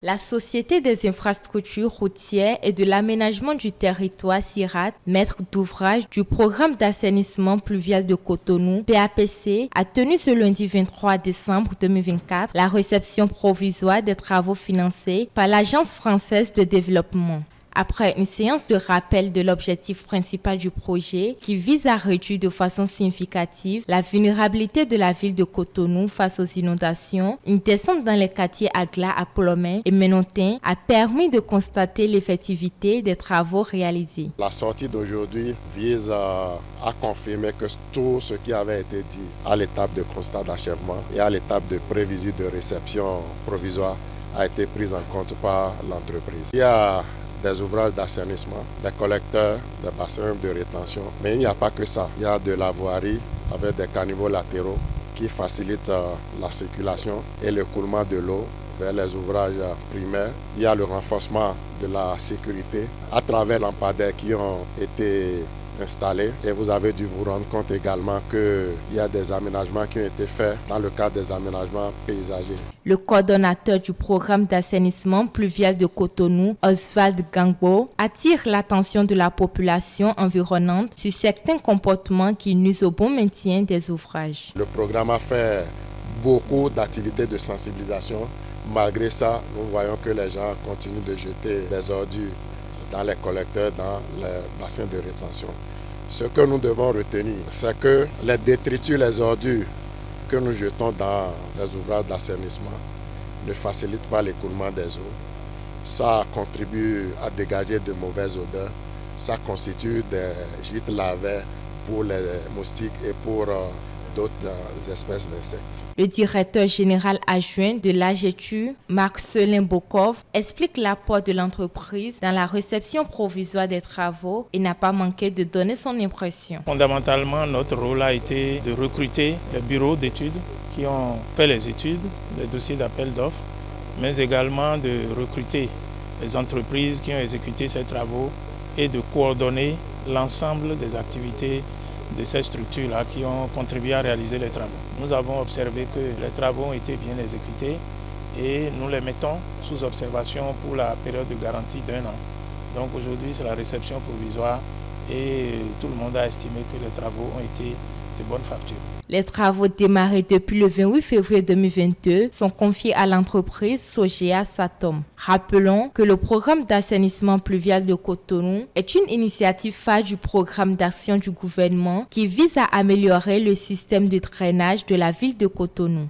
La Société des infrastructures routières et de l'aménagement du territoire (SIRAT), maître d'ouvrage du programme d'assainissement pluvial de Cotonou (PAPC), a tenu ce lundi 23 décembre 2024 la réception provisoire des travaux financés par l'Agence française de développement. Après une séance de rappel de l'objectif principal du projet qui vise à réduire de façon significative la vulnérabilité de la ville de Cotonou face aux inondations, une descente dans les quartiers Agla, Akolomé et Menontin a permis de constater l'effectivité des travaux réalisés. La sortie d'aujourd'hui vise à confirmer que tout ce qui avait été dit à l'étape de constat d'achèvement et à l'étape de prévision de réception provisoire a été pris en compte par l'entreprise. Il y a des ouvrages d'assainissement, des collecteurs, des bassins de rétention. Mais il n'y a pas que ça. Il y a de la voirie avec des caniveaux latéraux qui facilitent la circulation et le coulement de l'eau vers les ouvrages primaires. Il y a le renforcement de la sécurité à travers les lampadaires qui ont été installés. Et vous avez dû vous rendre compte également qu'il y a des aménagements qui ont été faits dans le cadre des aménagements paysagers. Le coordonnateur du programme d'assainissement pluvial de Cotonou, Oswald Gangbo, attire l'attention de la population environnante sur certains comportements qui nuisent au bon maintien des ouvrages. Le programme a fait beaucoup d'activités de sensibilisation. Malgré ça, nous voyons que les gens continuent de jeter des ordures dans les collecteurs, dans les bassins de rétention. Ce que nous devons retenir, c'est que les détritus, les ordures que nous jetons dans les ouvrages d'assainissement ne facilitent pas l'écoulement des eaux. Ça contribue à dégager de mauvaises odeurs. Ça constitue des gîtes larvaires pour les moustiques et pour d'autres espèces d'insectes. Le directeur général adjoint de l'AGETU, Marcelin Bokov, explique l'apport de l'entreprise dans la réception provisoire des travaux et n'a pas manqué de donner son impression. Fondamentalement, notre rôle a été de recruter les bureaux d'études qui ont fait les études, les dossiers d'appel d'offres, mais également de recruter les entreprises qui ont exécuté ces travaux et de coordonner l'ensemble des activités de ces structures-là qui ont contribué à réaliser les travaux. Nous avons observé que les travaux ont été bien exécutés et nous les mettons sous observation pour la période de garantie d'1 an. Donc aujourd'hui, c'est la réception provisoire et tout le monde a estimé que les travaux ont été de bonne facture. Les travaux démarrés depuis le 28 février 2022 sont confiés à l'entreprise Sogea Satom. Rappelons que le programme d'assainissement pluvial de Cotonou est une initiative phare du programme d'action du gouvernement qui vise à améliorer le système de drainage de la ville de Cotonou.